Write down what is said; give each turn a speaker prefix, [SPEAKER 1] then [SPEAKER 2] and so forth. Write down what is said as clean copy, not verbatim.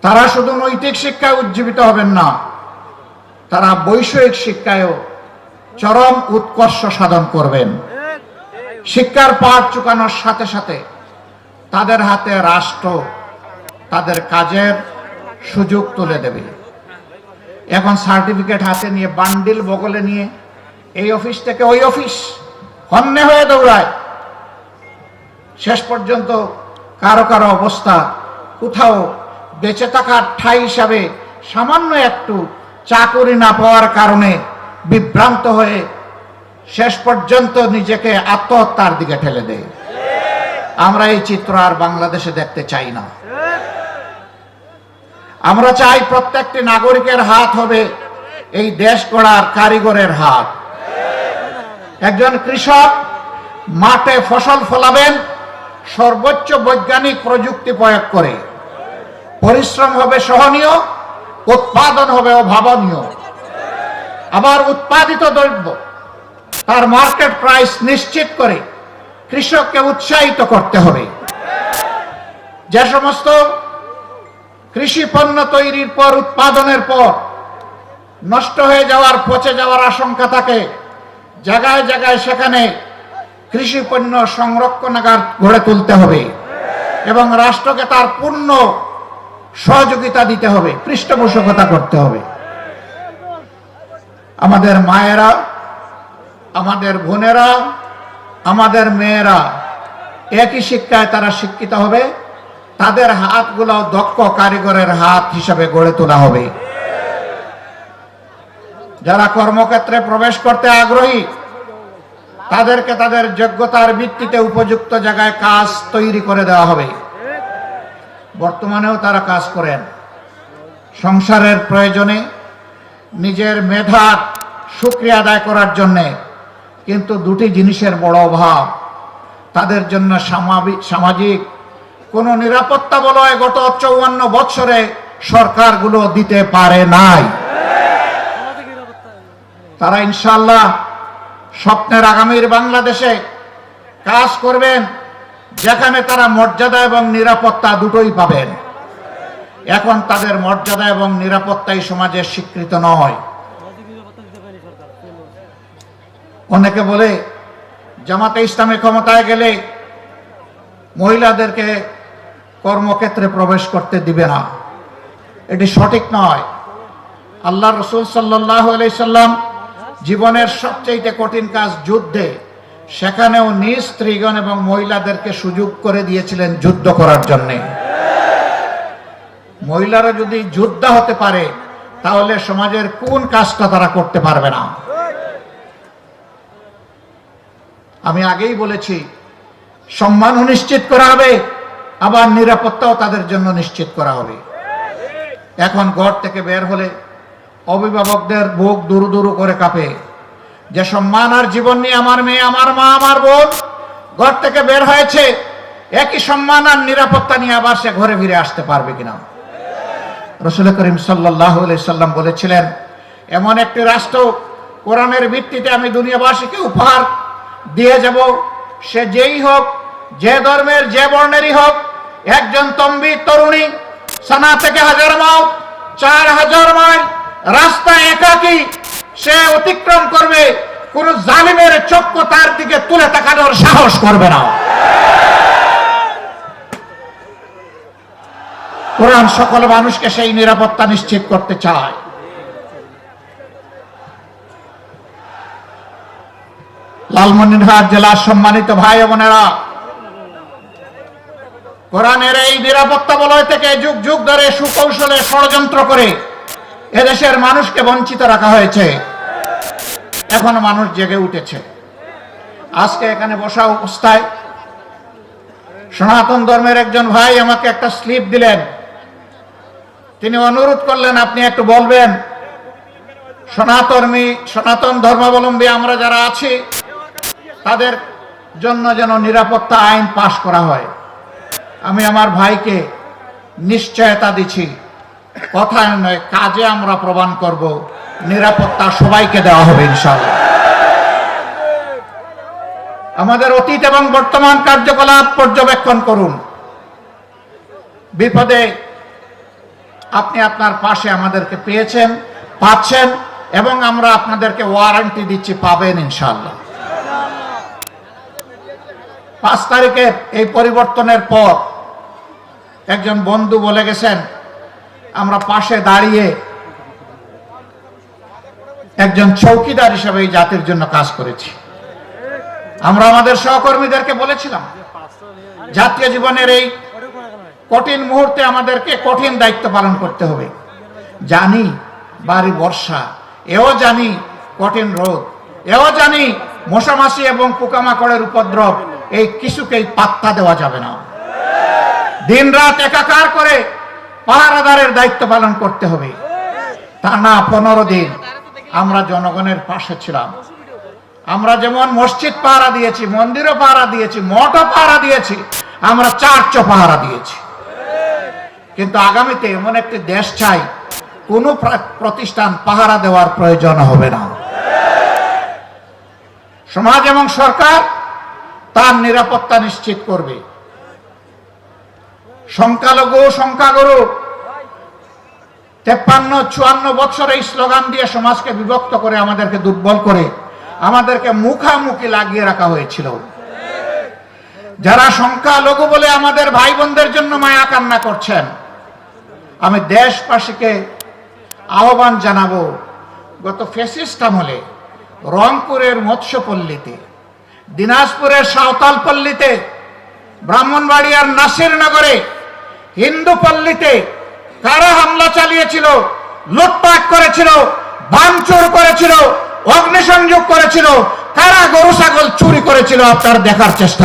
[SPEAKER 1] তারা শুধু নৈতিক শিক্ষায় উজ্জীবিত হবেন না, তারা বৈষয়িক শিক্ষায়ও চরম উৎকর্ষ সাধন করবেন। শিক্ষার পাঠ চুকানোর সাথে সাথে তাদের হাতে রাষ্ট্র তাদের কাজের সুযোগ তুলে দেবে। এখন সার্টিফিকেট হাতে নিয়ে বান্ডিল বগলে নিয়ে এই অফিস থেকে ওই অফিস হন্যে হয়ে দৌড়ায়। শেষ পর্যন্ত কারো কারো অবস্থা কোথাও বেঁচে থাকার ঠাঁই হিসাবে সামান্য একটু চাকরি না পাওয়ার কারণে বিভ্রান্ত হয়ে শেষ পর্যন্ত নিজেকে আত্মহত্যার দিকে ঠেলে দেয়। আমরা এই চিত্র আর বাংলাদেশে দেখতে চাই না। আমরা চাই প্রত্যেকটি নাগরিকের হাত হবে এই দেশ গড়ার কারিগরের হাত। একজন কৃষক মাঠে ফসল ফলাবেন সর্বোচ্চ বৈজ্ঞানিক প্রযুক্তি প্রয়োগ করে। পরিশ্রম হবে সহনীয়, উৎপাদন হবে অভাবনীয়। আবার উৎপাদিত দ্রব্য তার মার্কেট প্রাইস নিশ্চিত করে কৃষককে উৎসাহিত করতে হবে। যে সমস্ত কৃষি পণ্য তৈরির পর উৎপাদনের পর নষ্ট হয়ে যাওয়ার, পচে যাওয়ার আশঙ্কা থাকে, জায়গায় জায়গায় সেখানে কৃষি পণ্য সংরক্ষণাগার গড়ে তুলতে হবে এবং রাষ্ট্রকে তার পূর্ণ সহযোগিতা দিতে হবে, পৃষ্ঠপোষকতা করতে হবে। আমাদের মায়েরা, আমাদের বোনেরা, আমাদের মেয়েরা একই শিক্ষায় তারা শিক্ষিত হবে। তাদের হাতগুলো দক্ষ কারিগরের হাত হিসাবে গড়ে তোলা হবে। যারা কর্মক্ষেত্রে প্রবেশ করতে আগ্রহী তাদেরকে তাদের যোগ্যতার ভিত্তিতে উপযুক্ত জায়গায় কাজ তৈরি করে দেওয়া হবে। বর্তমানেও তারা কাজ করেন। সংসারের প্রয়োজনে, নিজের মেধার শুকরিয়া আদায় করার জন্যে, কিন্তু দুটি জিনিসের বড় অভাব। তাদের জন্য সামাজিক কোন নিরাপত্তা বলয় গত 54 বছরে সরকারগুলো দিতে পারে নাই। তারা ইনশাআল্লাহ স্বপ্নের আগামীর বাংলাদেশে কাজ করবেন যেখানে তারা মর্যাদা এবং নিরাপত্তা দুটোই পাবেন। এখন তাদের মর্যাদা এবং নিরাপত্তাই সমাজে স্বীকৃত নয়। অনেকে বলে জামাতে ইসলামী ক্ষমতায় গেলে মহিলাদেরকে কর্মক্ষেত্রে প্রবেশ করতে দিবে না। এটি সঠিক নয়। আল্লাহ রাসূল সাল্লাল্লাহু আলাইহি সাল্লাম জীবনের সবচেয়ে কঠিন কাজ যুদ্ধে, সেখানেও নিজ স্ত্রীগণ এবং মহিলাদেরকে সুযোগ করে দিয়েছিলেন যুদ্ধ করার জন্য। মহিলারা যদি যোদ্ধা হতে পারে তাহলে সমাজের কোন কাজটা তারা করতে পারবে না? আমি আগেই বলেছি, সম্মানও নিশ্চিত করা হবে, আবার নিরাপত্তাও তাদের জন্য নিশ্চিত করা হবে। এখন ঘর থেকে বের হলে অভিভাবকদের বুক দুরু দুরু করে কাঁপে যে সম্মান আর জীবন নিয়ে আমার মেয়ে, আমার মা, আমার বোন ঘর থেকে বের হয়েছে, একই সম্মান আর নিরাপত্তা নিয়ে আবার সে ঘরে ফিরে আসতে পারবে কিনা। রাসূল করিম সাল্লাল্লাহু আলাইহি সাল্লাম বলেছিলেন, এমন একটি রাষ্ট্র কোরআনের ভিত্তিতে আমি দুনিয়াবাসীকে উপহার দিয়ে যাব, সে যেই হোক, যে ধর্মের, যে বর্ণেরই হোক, একজন তম্বি তরুণী সানা থেকে 1000 মাইল, 4000 মাইল রাস্তা একাকী সে অতিক্রম করবে, কোন জালিমের চক্ষু তার দিকে তুলে তাকানোর সাহস করবে না। কোরআন সকল মানুষকে সেই নিরাপত্তা নিশ্চিত করতে চায়। লালমনিরহাট জেলার সম্মানিত ভাই বোনেরা, কোরআনের এই নিরাপত্তা বলয় থেকে যুগ যুগ ধরে সুকৌশলে ষড়যন্ত্র করে এদেশের মানুষকে বঞ্চিত রাখা হয়েছে। এখন মানুষ জেগে উঠেছে। আজকে এখানে বসা অবস্থায় সনাতন ধর্মের একজন ভাই আমাকে একটা স্লিপ দিলেন। তিনি অনুরোধ করলেন, আপনি একটু বলবেন সনাতন ধর্মাবলম্বী আমরা যারা আছি তাদের জন্য যেন নিরাপত্তা আইন পাশ করা হয়। আমি আমার ভাইকে নিশ্চয়তা দিচ্ছি, কথায় নয় কাজে আমরা প্রমাণ করব, নিরাপত্তা সবাইকে দেওয়া হবে ইনশাআল্লাহ। আমাদের অতীত এবং বর্তমান কার্যকলাপ পর্যবেক্ষণ করুন। বিপদে আপনি আপনার পাশে আমাদেরকে পেয়েছেন, পাচ্ছেন, এবং আমরা আপনাদেরকে ওয়ারেন্টি দিচ্ছি, পাবেন ইনশাআল্লাহ। 5 তারিখে এই পরিবর্তনের পর একজন বন্ধু বলে গেছেন, আমরা পাশে দাঁড়িয়ে একজন চৌকিদার হিসেবে এই জাতির জন্য কাজ করেছি। আমরা আমাদের সহকর্মীদেরকে বলেছিলাম, জাতীয় জীবনের এই কঠিন মুহূর্তে আমাদেরকে কঠিন দায়িত্ব পালন করতে হবে। জানি ভারী বর্ষা, এও জানি কঠিন রোদ, এও জানি মশামাছি এবং পোকামাকড়ের উপদ্রব, এই কিছুকেই পাত্তা দেওয়া যাবে না। দিন রাত একাকার করে পাহারাদারের দায়িত্ব পালন করতে হবে। টানা 15 দিন আমরা জনগণের পাশে ছিলাম। আমরা যেমন মসজিদ পাহারা দিয়েছি, মন্দিরও পাহারা দিয়েছি, মঠও পাহারা দিয়েছি, আমরা চার্চও পাহারা দিয়েছি। কিন্তু আগামীতে এমন একটি দেশ চাই, কোনো প্রতিষ্ঠান পাহারা দেওয়ার প্রয়োজন হবে না। সমাজ এবং সরকার তার নিরাপত্তা নিশ্চিত করবে। সংখ্যালঘু সংখ্যাগুরু 53-54 বছর এই স্লোগান দিয়ে সমাজকে বিভক্ত করে, আমাদেরকে দুর্বল করে, আমাদেরকে মুখামুখি লাগিয়ে রাখা হয়েছিল। যারা সংখ্যালঘু বলে আমাদের ভাই বোনদের জন্য মায়া কান্না করছেন, আমি দেশবাসীকে আহ্বান জানাবো, গত ফ্যাসিস্ট আমলে রংপুরের মৎস্যপল্লীতে, দিনাজপুরের সাঁওতালপল্লীতে, ব্রাহ্মণবাড়িয়ার নাসিরনগরে, হিন্দুপল্লীতে কারা হামলা চালিয়েছিল, লুটপাট করেছিল, ভাঙচুর করেছিল, অগ্নিসংযোগ করেছিল, কারা গরু ছাগল চুরি করেছিল, আপনারা দেখার চেষ্টা